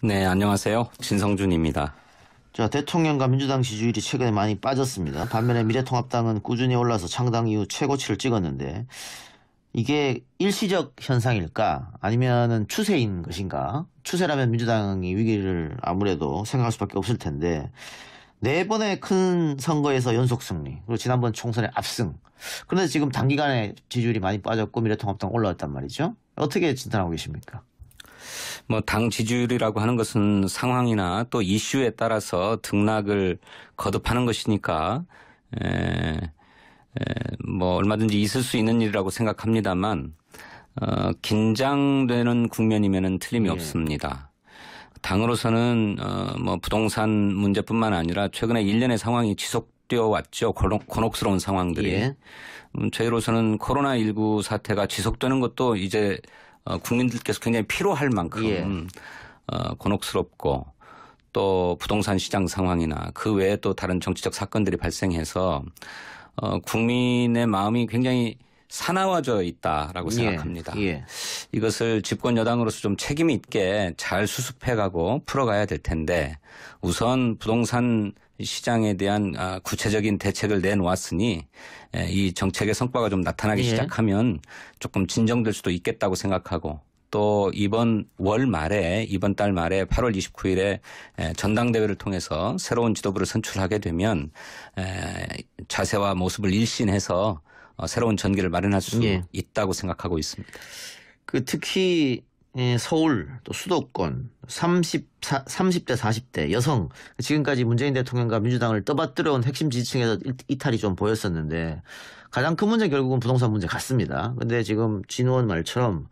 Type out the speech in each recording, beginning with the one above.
네, 안녕하세요. 진성준입니다. 자, 대통령과 민주당 지지율이 최근에 많이 빠졌습니다. 반면에 미래통합당은 꾸준히 올라서 창당 이후 최고치를 찍었는데 이게 일시적 현상일까? 아니면은 추세인 것인가? 추세라면 민주당이 위기를 아무래도 생각할 수밖에 없을 텐데 네 번의 큰 선거에서 연속 승리, 그리고 지난번 총선의 압승. 그런데 지금 단기간에 지지율이 많이 빠졌고 미래통합당 올라왔단 말이죠. 어떻게 진단하고 계십니까? 당 지지율이라고 하는 것은 상황이나 또 이슈에 따라서 등락을 거듭하는 것이니까 얼마든지 있을 수 있는 일이라고 생각합니다만 긴장되는 국면이면은 틀림이 없습니다. 당으로서는 부동산 문제뿐만 아니라 최근에 일련의 상황이 지속되어 왔죠. 곤혹스러운 상황들이. 예. 저희로서는 코로나19 사태가 지속되는 것도 이제 국민들께서 굉장히 피로할 만큼 곤혹스럽고 또 부동산 시장 상황이나 그 외에 또 다른 정치적 사건들이 발생해서 국민의 마음이 굉장히 사나워져 있다라고 생각합니다. 이것을 집권 여당으로서 좀 책임 있게 잘 수습해가고 풀어가야 될 텐데 우선 부동산 시장에 대한 구체적인 대책을 내놓았으니 이 정책의 성과가 좀 나타나기 시작하면 조금 진정될 수도 있겠다고 생각하고 또 이번 달 말에 8월 29일에 전당대회를 통해서 새로운 지도부를 선출하게 되면 자세와 모습을 일신해서 새로운 전기를 마련할 수 있다고 생각하고 있습니다. 특히 서울 또 수도권 30대 40대 여성 지금까지 문재인 대통령과 민주당을 떠받들어온 핵심 지지층에서 이탈이 좀 보였었는데 가장 큰 문제 결국은 부동산 문제 같습니다. 근데 지금 진 의원 말처럼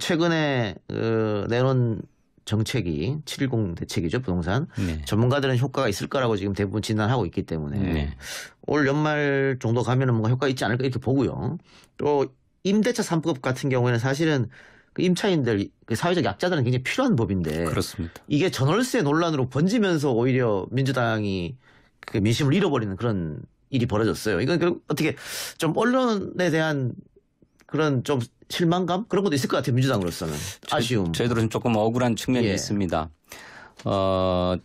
최근에 내놓은 정책이 7.10 대책이죠, 부동산. 전문가들은 효과가 있을 거라고 지금 대부분 진단하고 있기 때문에 올 연말 정도 가면은 뭔가 효과가 있지 않을까 이렇게 보고요. 또 임대차 3법 같은 경우에는 사실은 그 임차인들, 그 사회적 약자들은 굉장히 필요한 법인데 그렇습니다. 이게 전월세 논란으로 번지면서 오히려 민주당이 그 민심을 잃어버리는 그런 일이 벌어졌어요. 이건 어떻게 좀 언론에 대한 그런 좀 실망감 그런 것도 있을 것 같아요. 민주당으로서는 아쉬움. 저희들은 조금 억울한 측면이 있습니다.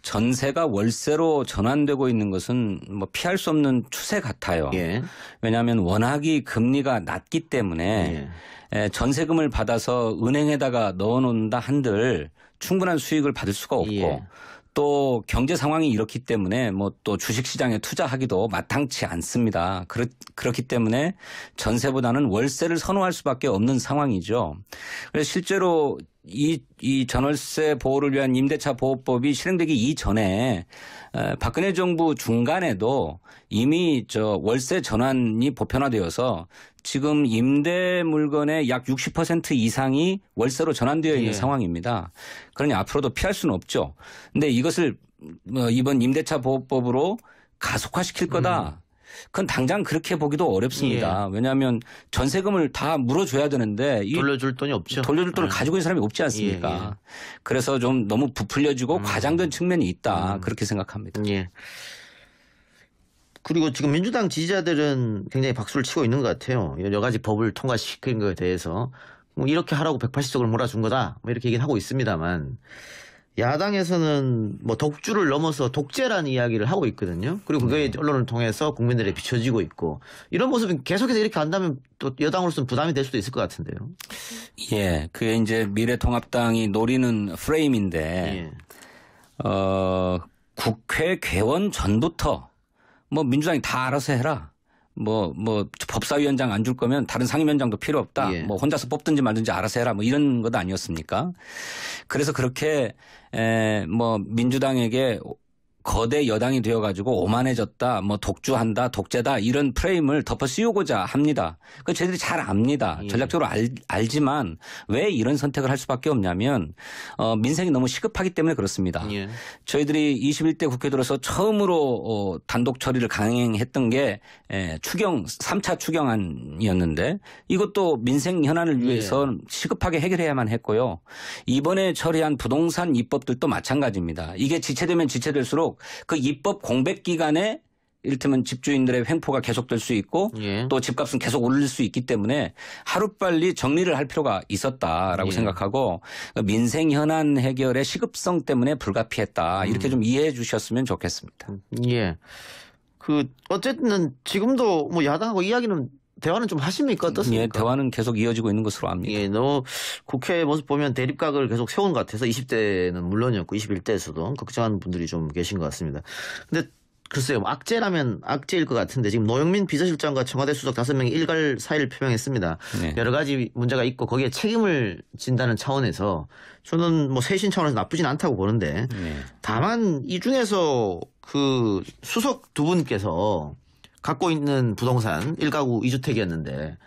전세가 월세로 전환되고 있는 것은 피할 수 없는 추세 같아요. 왜냐하면 워낙이 금리가 낮기 때문에 전세금을 받아서 은행에다가 넣어놓는다 한들 충분한 수익을 받을 수가 없고 또 경제 상황이 이렇기 때문에 또 주식시장에 투자하기도 마땅치 않습니다. 그렇기 때문에 전세보다는 월세를 선호할 수밖에 없는 상황이죠. 그래서 실제로 이 전월세 보호를 위한 임대차 보호법이 실행되기 이전에 박근혜 정부 중간에도 이미 월세 전환이 보편화되어서 지금 임대 물건의 약 60% 이상이 월세로 전환되어 있는 상황입니다. 그러니 앞으로도 피할 수는 없죠. 근데 이것을 이번 임대차 보호법으로 가속화시킬 거다. 그건 당장 그렇게 보기도 어렵습니다. 왜냐하면 전세금을 다 물어줘야 되는데 돌려줄 돈이 없죠. 돌려줄 돈을 가지고 있는 사람이 없지 않습니까? 그래서 좀 너무 부풀려지고 과장된 측면이 있다. 그렇게 생각합니다. 그리고 지금 민주당 지지자들은 굉장히 박수를 치고 있는 것 같아요. 여러 가지 법을 통과시킨 것에 대해서 이렇게 하라고 180석을 몰아준 거다. 이렇게 얘기는 하고 있습니다만 야당에서는 독주를 넘어서 독재라는 이야기를 하고 있거든요. 그리고 그게 언론을 통해서 국민들에 비춰지고 있고 이런 모습이 계속해서 이렇게 간다면 또 여당으로서는 부담이 될 수도 있을 것 같은데요. 그게 이제 미래통합당이 노리는 프레임인데 국회 개원 전부터 민주당이 다 알아서 해라. 법사위원장 안 줄 거면 다른 상임위원장도 필요 없다. 혼자서 뽑든지 말든지 알아서 해라. 이런 것 아니었습니까? 그래서 그렇게 민주당에게 거대 여당이 되어가지고 오만해졌다, 독주한다, 독재다 이런 프레임을 덮어 씌우고자 합니다. 그 저희들이 잘 압니다. 전략적으로 알지만 왜 이런 선택을 할 수밖에 없냐면 민생이 너무 시급하기 때문에 그렇습니다. 저희들이 21대 국회 들어서 처음으로 단독 처리를 강행했던 게 3차 추경안이었는데 이것도 민생 현안을 위해서 시급하게 해결해야만 했고요. 이번에 처리한 부동산 입법들도 마찬가지입니다. 이게 지체되면 지체될수록 그 입법 공백 기간에 이를테면 집주인들의 횡포가 계속될 수 있고 예. 또 집값은 계속 오를 수 있기 때문에 하루빨리 정리를 할 필요가 있었다라고 예. 생각하고 민생 현안 해결의 시급성 때문에 불가피했다. 이렇게 좀 이해해 주셨으면 좋겠습니다. 예. 어쨌든 지금도 뭐 야당하고 이야기는 대화는 좀 하십니까? 어떻습니까? 예, 대화는 계속 이어지고 있는 것으로 압니다. 예, 국회 모습 보면 대립각을 계속 세운 것 같아서 20대는 물론이었고 21대에서도 걱정하는 분들이 좀 계신 것 같습니다. 근데 글쎄요, 악재라면 악재일 것 같은데 지금 노영민 비서실장과 청와대 수석 5명이 일갈 사의를 표명했습니다. 네. 여러 가지 문제가 있고 거기에 책임을 진다는 차원에서 저는 뭐 쇄신 차원에서 나쁘진 않다고 보는데 다만 이 중에서 그 수석 두 분께서 갖고 있는 부동산 1가구 2주택이었는데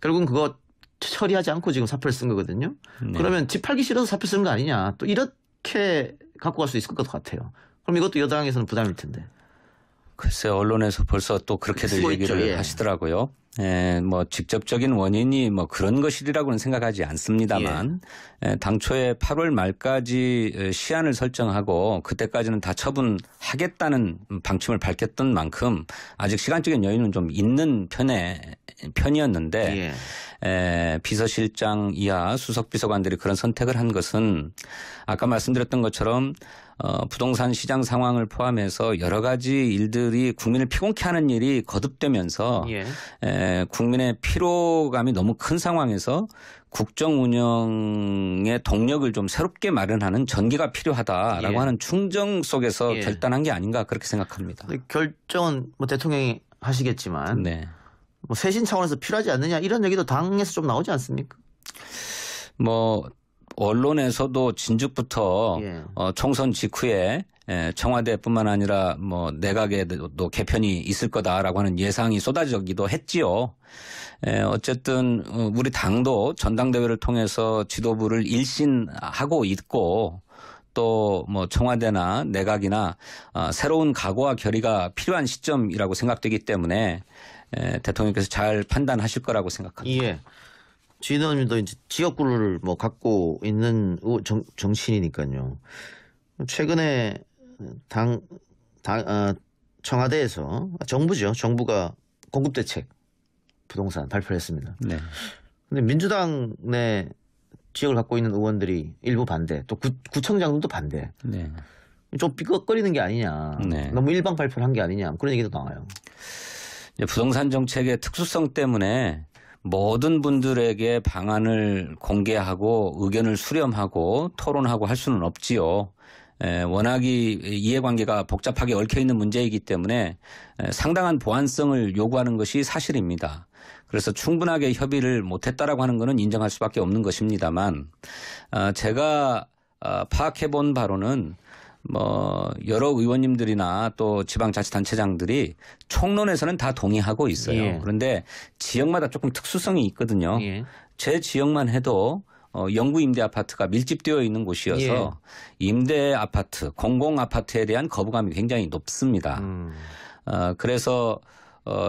결국은 그거 처리하지 않고 지금 사표를 쓴 거거든요. 네. 그러면 집 팔기 싫어서 사표 쓴 거 아니냐. 또 이렇게 갖고 갈 수 있을 것 같아요. 그럼 이것도 여당에서는 부담일 텐데. 글쎄 언론에서 벌써 또 그렇게들 얘기를 예. 하시더라고요. 예, 뭐 직접적인 원인이 뭐 그런 것이라고는 생각하지 않습니다만 당초에 8월 말까지 시한을 설정하고 그때까지는 다 처분하겠다는 방침을 밝혔던 만큼 아직 시간적인 여유는 좀 있는 편이었는데 비서실장 이하 수석 비서관들이 그런 선택을 한 것은 아까 말씀드렸던 것처럼 부동산 시장 상황을 포함해서 여러 가지 일들이 국민을 피곤케 하는 일이 거듭되면서 국민의 피로감이 너무 큰 상황에서 국정 운영의 동력을 좀 새롭게 마련하는 전기가 필요하다라고 하는 충정 속에서 결단한 게 아닌가 그렇게 생각합니다. 결정은 뭐 대통령이 하시겠지만 뭐 쇄신 차원에서 필요하지 않느냐 이런 얘기도 당에서 좀 나오지 않습니까? 뭐 언론에서도 진즉부터 총선 직후에 청와대뿐만 아니라 뭐 내각에도 개편이 있을 거다라고 하는 예상이 쏟아지기도 했지요. 어쨌든 우리 당도 전당대회를 통해서 지도부를 일신하고 있고 또 뭐 청와대나 내각이나 새로운 각오와 결의가 필요한 시점이라고 생각되기 때문에 대통령께서 잘 판단하실 거라고 생각합니다. 예. 진 의원님도 이제 지역구를 뭐 갖고 있는 정치인이니까요. 최근에 청와대에서 정부죠. 정부가 공급대책 부동산 발표를 했습니다. 네. 근데 민주당 내 지역을 갖고 있는 의원들이 일부 반대, 또 구청장들도 반대. 네. 좀 삐걱거리는 게 아니냐. 너무 일방 발표를 한 게 아니냐. 그런 얘기도 나와요. 부동산 정책의 특수성 때문에 모든 분들에게 방안을 공개하고 의견을 수렴하고 토론하고 할 수는 없지요. 워낙이 이해관계가 복잡하게 얽혀있는 문제이기 때문에 상당한 보완성을 요구하는 것이 사실입니다. 그래서 충분하게 협의를 못했다라고 하는 것은 인정할 수밖에 없는 것입니다만 제가 파악해본 바로는 뭐 여러 의원님들이나 또 지방자치단체장들이 총론에서는 다 동의하고 있어요. 그런데 지역마다 조금 특수성이 있거든요. 제 지역만 해도 영구 임대 아파트가 밀집되어 있는 곳이어서 임대 아파트, 공공 아파트에 대한 거부감이 굉장히 높습니다. 그래서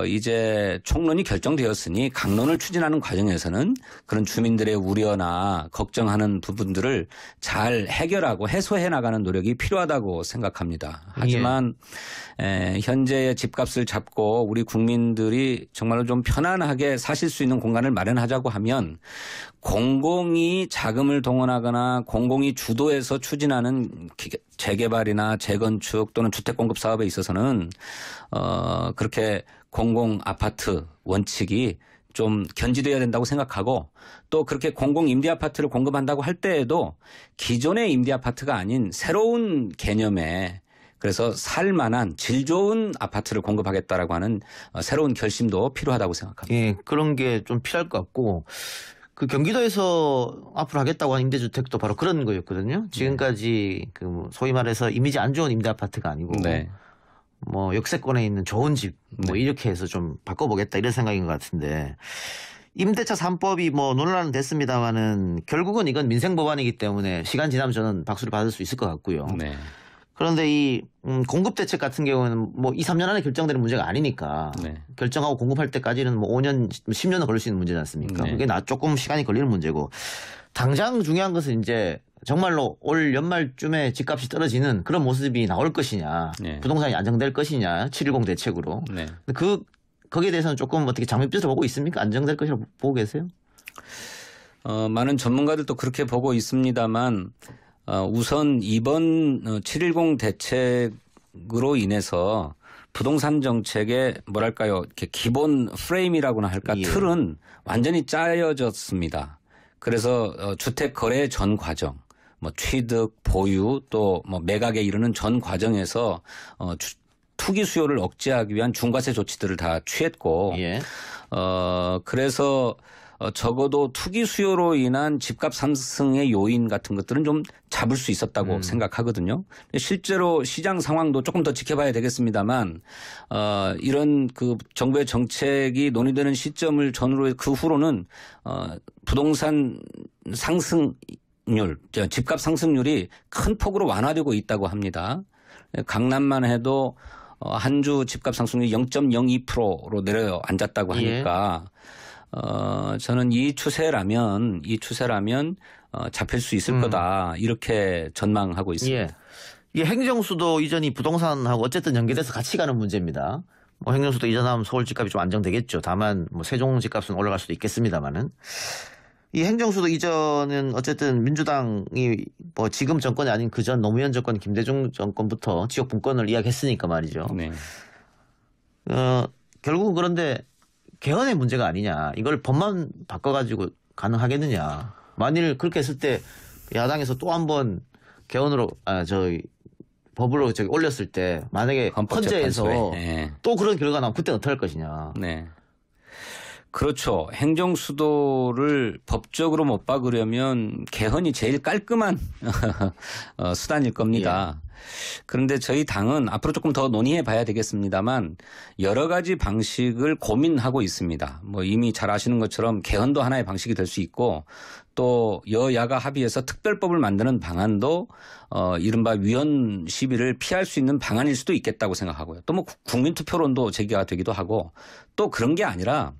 이제 총론이 결정되었으니 강론을 추진하는 과정에서는 그런 주민들의 우려나 걱정하는 부분들을 잘 해결하고 해소해 나가는 노력이 필요하다고 생각합니다. 하지만 현재의 집값을 잡고 우리 국민들이 정말로 좀 편안하게 사실 수 있는 공간을 마련하자고 하면 공공이 자금을 동원하거나 공공이 주도해서 추진하는 재개발이나 재건축 또는 주택 공급 사업에 있어서는 그렇게 공공 아파트 원칙이 좀 견지돼야 된다고 생각하고 또 그렇게 공공 임대 아파트를 공급한다고 할 때에도 기존의 임대 아파트가 아닌 새로운 개념의 그래서 살만한 질 좋은 아파트를 공급하겠다라고 하는 새로운 결심도 필요하다고 생각합니다. 예, 그런 게 좀 필요할 것 같고 그 경기도에서 앞으로 하겠다고 한 임대주택도 바로 그런 거였거든요. 지금까지 그 소위 말해서 이미지 안 좋은 임대 아파트가 아니고 뭐 역세권에 있는 좋은 집 뭐 이렇게 해서 좀 바꿔보겠다 이런 생각인 것 같은데 임대차 3법이 뭐 논란은 됐습니다만은 결국은 이건 민생 법안이기 때문에 시간 지나면 저는 박수를 받을 수 있을 것 같고요. 그런데 이 공급 대책 같은 경우는 뭐 2, 3년 안에 결정되는 문제가 아니니까 네. 결정하고 공급할 때까지는 뭐 5년, 10년은 걸릴 수 있는 문제지 않습니까? 네. 그게 조금 시간이 걸리는 문제고 당장 중요한 것은 이제 정말로 올 연말쯤에 집값이 떨어지는 그런 모습이 나올 것이냐, 네. 부동산이 안정될 것이냐, 710 대책으로. 네. 거기에 대해서는 조금 어떻게 장밋빛으로 보고 있습니까? 안정될 것이라고 보고 계세요? 많은 전문가들도 그렇게 보고 있습니다만 우선 이번 710 대책으로 인해서 부동산 정책의 뭐랄까요, 이렇게 기본 프레임이라고나 할까, 예. 틀은 완전히 짜여졌습니다. 그래서 주택 거래 전 과정, 뭐 취득, 보유, 또 뭐 매각에 이르는 전 과정에서 투기 수요를 억제하기 위한 중과세 조치들을 다 취했고, 예. 그래서 적어도 투기 수요로 인한 집값 상승의 요인 같은 것들은 좀 잡을 수 있었다고 생각하거든요. 실제로 시장 상황도 조금 더 지켜봐야 되겠습니다만, 이런 그 정부의 정책이 논의되는 시점을 전후로 그 후로는 부동산 상승률, 집값 상승률이 큰 폭으로 완화되고 있다고 합니다. 강남만 해도 한 주 집값 상승률이 0.02%로 내려앉았다고 하니까 저는 이 추세라면 잡힐 수 있을 거다, 이렇게 전망하고 있습니다. 예. 이 행정수도 이전이 부동산하고 어쨌든 연계돼서 같이 가는 문제입니다. 뭐 행정수도 이전하면 서울 집값이 좀 안정되겠죠. 다만 뭐 세종 집값은 올라갈 수도 있겠습니다만은. 이 행정수도 이전은 어쨌든 민주당이 뭐 지금 정권이 아닌 그전 노무현 정권, 김대중 정권부터 지역 분권을 이야기했으니까 말이죠. 네. 결국은 그런데 개헌의 문제가 아니냐. 이걸 법만 바꿔가지고 가능하겠느냐. 만일 그렇게 했을 때 야당에서 또 한 번 개헌으로 법으로 올렸을 때 만약에 헌재에서 네. 또 그런 결과가 나오면 그때 어떻게 할 것이냐. 네. 그렇죠. 행정 수도를 법적으로 못 박으려면 개헌이 제일 깔끔한 수단일 겁니다. 예. 그런데 저희 당은 앞으로 조금 더 논의해 봐야 되겠습니다만 여러 가지 방식을 고민하고 있습니다. 뭐 이미 잘 아시는 것처럼 개헌도 하나의 방식이 될 수 있고, 또 여야가 합의해서 특별법을 만드는 방안도 이른바 위헌 시비를 피할 수 있는 방안일 수도 있겠다고 생각하고요. 또 뭐 국민투표론도 제기가 되기도 하고, 또 그런 게 아니라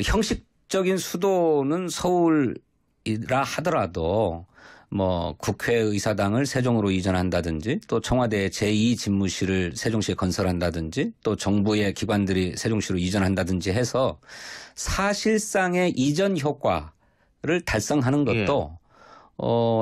형식적인 수도는 서울이라 하더라도 뭐 국회의사당을 세종으로 이전한다든지, 또 청와대 제2집무실을 세종시에 건설한다든지, 또 정부의 기관들이 세종시로 이전한다든지 해서 사실상의 이전 효과를 달성하는 것도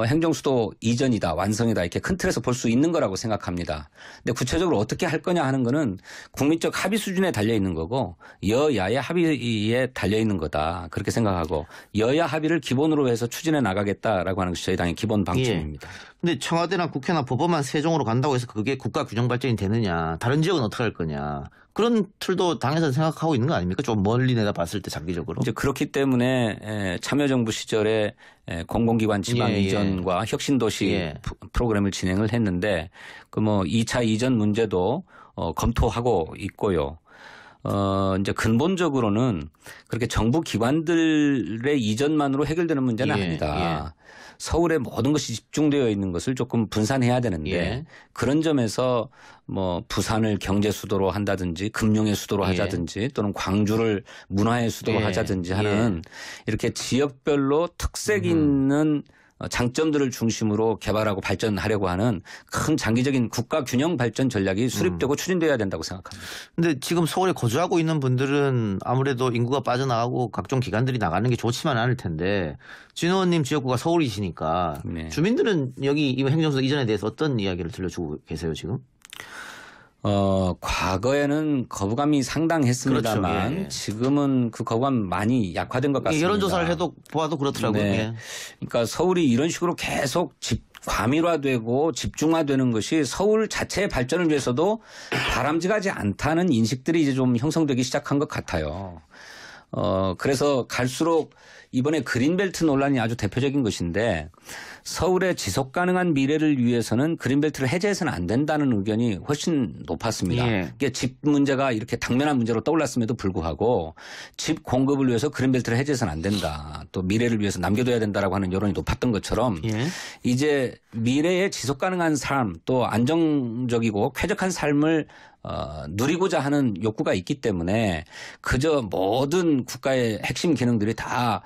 행정수도 이전이다, 완성이다, 이렇게 큰 틀에서 볼 수 있는 거라고 생각합니다. 근데 구체적으로 어떻게 할 거냐 하는 거는 국민적 합의 수준에 달려 있는 거고 여야의 합의에 달려 있는 거다, 그렇게 생각하고 여야 합의를 기본으로 해서 추진해 나가겠다라고 하는 것이 저희 당의 기본 방침입니다. 근데 청와대나 국회나 법원만 세종으로 간다고 해서 그게 국가 균형 발전이 되느냐, 다른 지역은 어떻게 할 거냐, 그런 틀도 당에서 생각하고 있는 거 아닙니까? 좀 멀리 내다 봤을 때 장기적으로. 이제 그렇기 때문에 참여정부 시절에 공공기관 지방 이전과 혁신도시 프로그램을 진행을 했는데, 그 뭐 2차 이전 문제도 검토하고 있고요. 이제 근본적으로는 그렇게 정부 기관들의 이전만으로 해결되는 문제는 아니다. 서울에 모든 것이 집중되어 있는 것을 조금 분산해야 되는데 그런 점에서 뭐 부산을 경제 수도로 한다든지 금융의 수도로 하자든지 또는 광주를 문화의 수도로 하자든지 하는 이렇게 지역별로 특색 있는 장점들을 중심으로 개발하고 발전하려고 하는 큰 장기적인 국가 균형 발전 전략이 수립되고 추진돼야 된다고 생각합니다. 근데 지금 서울에 거주하고 있는 분들은 아무래도 인구가 빠져나가고 각종 기관들이 나가는 게 좋지만 않을 텐데, 진 의원님 지역구가 서울이시니까 주민들은 여기 이 행정수도 이전에 대해서 어떤 이야기를 들려주고 계세요 지금? 과거에는 거부감이 상당했습니다만 그렇죠. 지금은 그 거부감 많이 약화된 것 같습니다. 여론조사를 보아도 그렇더라고요. 그러니까 서울이 이런 식으로 계속 과밀화되고 집중화되는 것이 서울 자체의 발전을 위해서도 바람직하지 않다는 인식들이 이제 좀 형성되기 시작한 것 같아요. 그래서 갈수록 이번에 그린벨트 논란이 아주 대표적인 것인데 서울의 지속 가능한 미래를 위해서는 그린벨트를 해제해서는 안 된다는 의견이 훨씬 높았습니다. 예. 이게 집 문제가 이렇게 당면한 문제로 떠올랐음에도 불구하고 집 공급을 위해서 그린벨트를 해제해서는 안 된다. 또 미래를 위해서 남겨둬야 된다라고 하는 여론이 높았던 것처럼 예. 이제 미래의 지속 가능한 삶 또 안정적이고 쾌적한 삶을 누리고자 하는 욕구가 있기 때문에 그저 모든 국가의 핵심 기능들이 다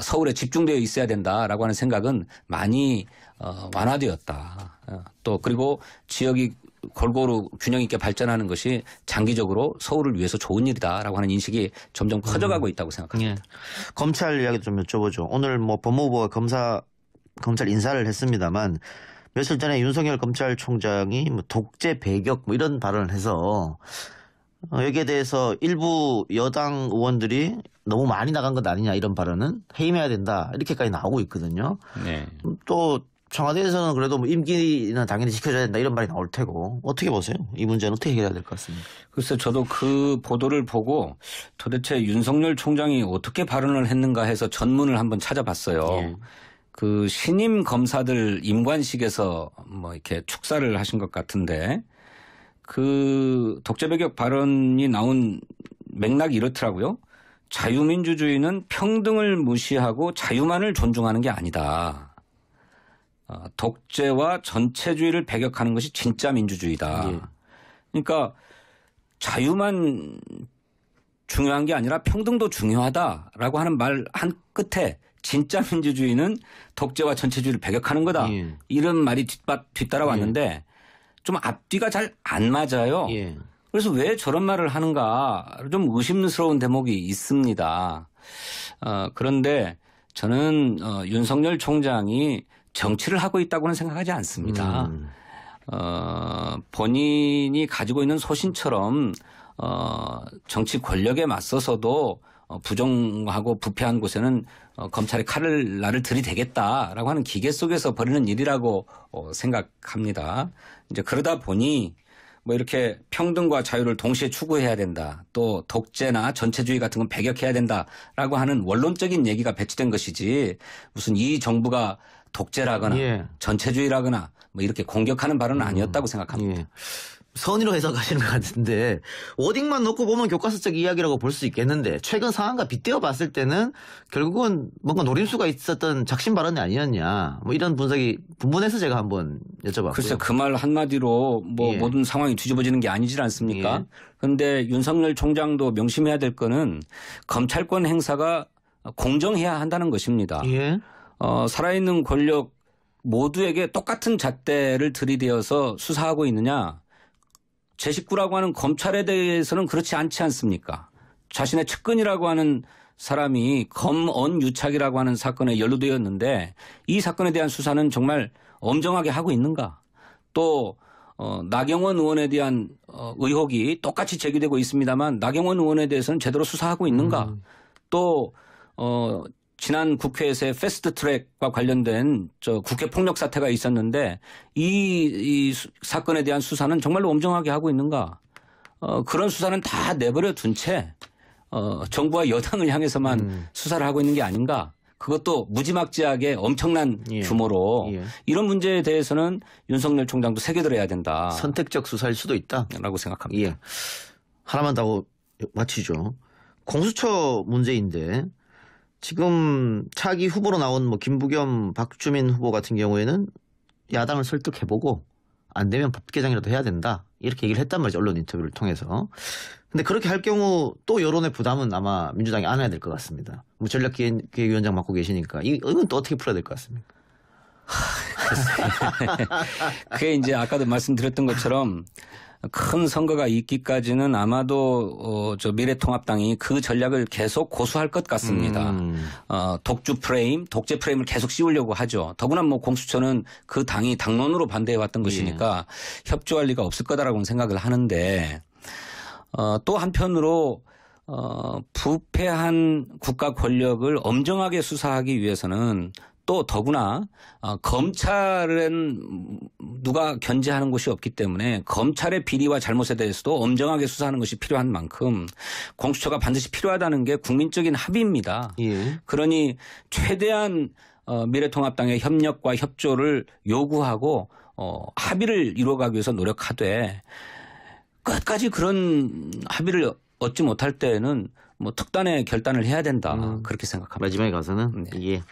서울에 집중되어 있어야 된다라고 하는 생각은 많이 완화되었다. 또 그리고 지역이 골고루 균형 있게 발전하는 것이 장기적으로 서울을 위해서 좋은 일이다라고 하는 인식이 점점 커져가고 있다고 생각합니다. 예. 검찰 이야기도 좀 여쭤보죠. 오늘 뭐 법무부가 검찰 인사를 했습니다만 며칠 전에 윤석열 검찰총장이 뭐 독재 배격 뭐 이런 발언을 해서 여기에 대해서 일부 여당 의원들이 너무 많이 나간 것 아니냐 이런 발언은 해임해야 된다 이렇게까지 나오고 있거든요. 네. 또 청와대에서는 그래도 뭐 임기는 당연히 지켜줘야 된다 이런 말이 나올 테고 어떻게 보세요? 이 문제는 어떻게 해결해야 될 것 같습니까? 글쎄 저도 그 보도를 보고 도대체 윤석열 총장이 어떻게 발언을 했는가 해서 전문을 한번 찾아봤어요. 예. 그 신임 검사들 임관식에서 뭐 이렇게 축사를 하신 것 같은데 그 독재배격 발언이 나온 맥락이 이렇더라고요. 자유민주주의는 평등을 무시하고 자유만을 존중하는 게 아니다. 독재와 전체주의를 배격하는 것이 진짜 민주주의다. 예. 그러니까 자유만 중요한 게 아니라 평등도 중요하다라고 하는 말 한 끝에 진짜 민주주의는 독재와 전체주의를 배격하는 거다. 예. 이런 말이 뒤따라왔는데 좀 앞뒤가 잘 안 맞아요. 예. 그래서 왜 저런 말을 하는가 좀 의심스러운 대목이 있습니다. 그런데 저는 윤석열 총장이 정치를 하고 있다고는 생각하지 않습니다. 본인이 가지고 있는 소신처럼 정치 권력에 맞서서도 부정하고 부패한 곳에는 검찰의 칼을 나를 들이대겠다라고 하는 기계 속에서 벌이는 일이라고 생각합니다. 이제 그러다 보니 뭐 이렇게 평등과 자유를 동시에 추구해야 된다. 또 독재나 전체주의 같은 건 배격해야 된다라고 하는 원론적인 얘기가 배치된 것이지 무슨 이 정부가 독재라거나 예. 전체주의라거나 뭐 이렇게 공격하는 발언은 아니었다고 생각합니다. 예. 선의로 해석하시는 것 같은데 워딩만 놓고 보면 교과서적 이야기라고 볼 수 있겠는데 최근 상황과 빗대어 봤을 때는 결국은 뭔가 노림수가 있었던 작심 발언이 아니었냐 뭐 이런 분석이 분분해서 제가 한번 여쭤봤고요. 글쎄 그 말 한마디로 뭐 예. 모든 상황이 뒤집어지는 게 아니지 않습니까? 그런데 윤석열 총장도 명심해야 될 거는 검찰권 행사가 공정해야 한다는 것입니다. 예. 살아있는 권력 모두에게 똑같은 잣대를 들이대어서 수사하고 있느냐? 제 식구라고 하는 검찰에 대해서는 그렇지 않지 않습니까? 자신의 측근이라고 하는 사람이 검언 유착이라고 하는 사건에 연루되었는데 이 사건에 대한 수사는 정말 엄정하게 하고 있는가? 또 나경원 의원에 대한 의혹이 똑같이 제기되고 있습니다만 나경원 의원에 대해서는 제대로 수사하고 있는가? 또 지난 국회에서의 패스트트랙과 관련된 국회 폭력 사태가 있었는데 이 사건에 대한 수사는 정말로 엄정하게 하고 있는가? 그런 수사는 다 내버려 둔 채 정부와 여당을 향해서만 수사를 하고 있는 게 아닌가? 그것도 무지막지하게 엄청난 규모로 이런 문제에 대해서는 윤석열 총장도 새겨들어야 된다. 선택적 수사일 수도 있다. 라고 생각합니다. 예. 하나만 더 마치죠. 공수처 문제인데 지금 차기 후보로 나온 뭐 김부겸, 박주민 후보 같은 경우에는 야당을 설득해보고 안 되면 법 개정이라도 해야 된다. 이렇게 얘기를 했단 말이죠. 언론 인터뷰를 통해서. 근데 그렇게 할 경우 또 여론의 부담은 아마 민주당이 안아야 될 것 같습니다. 뭐 전략기획위원장 맡고 계시니까 이건 또 어떻게 풀어야 될 것 같습니까? 그게 이제 아까도 말씀드렸던 것처럼 큰 선거가 있기까지는 아마도 저 미래통합당이 그 전략을 계속 고수할 것 같습니다. 독재 프레임을 계속 씌우려고 하죠. 더구나 뭐 공수처는 그 당이 당론으로 반대해 왔던 것이니까 협조할 리가 없을 거다라고는 생각을 하는데 또 한편으로 부패한 국가 권력을 엄정하게 수사하기 위해서는 또 더구나 검찰은 누가 견제하는 곳이 없기 때문에 검찰의 비리와 잘못에 대해서도 엄정하게 수사하는 것이 필요한 만큼 공수처가 반드시 필요하다는 게 국민적인 합의입니다. 예. 그러니 최대한 미래통합당의 협력과 협조를 요구하고 합의를 이루어가기 위해서 노력하되 끝까지 그런 합의를 얻지 못할 때에는 뭐 특단의 결단을 해야 된다 그렇게 생각합니다. 마지막에 가서는 네. 이게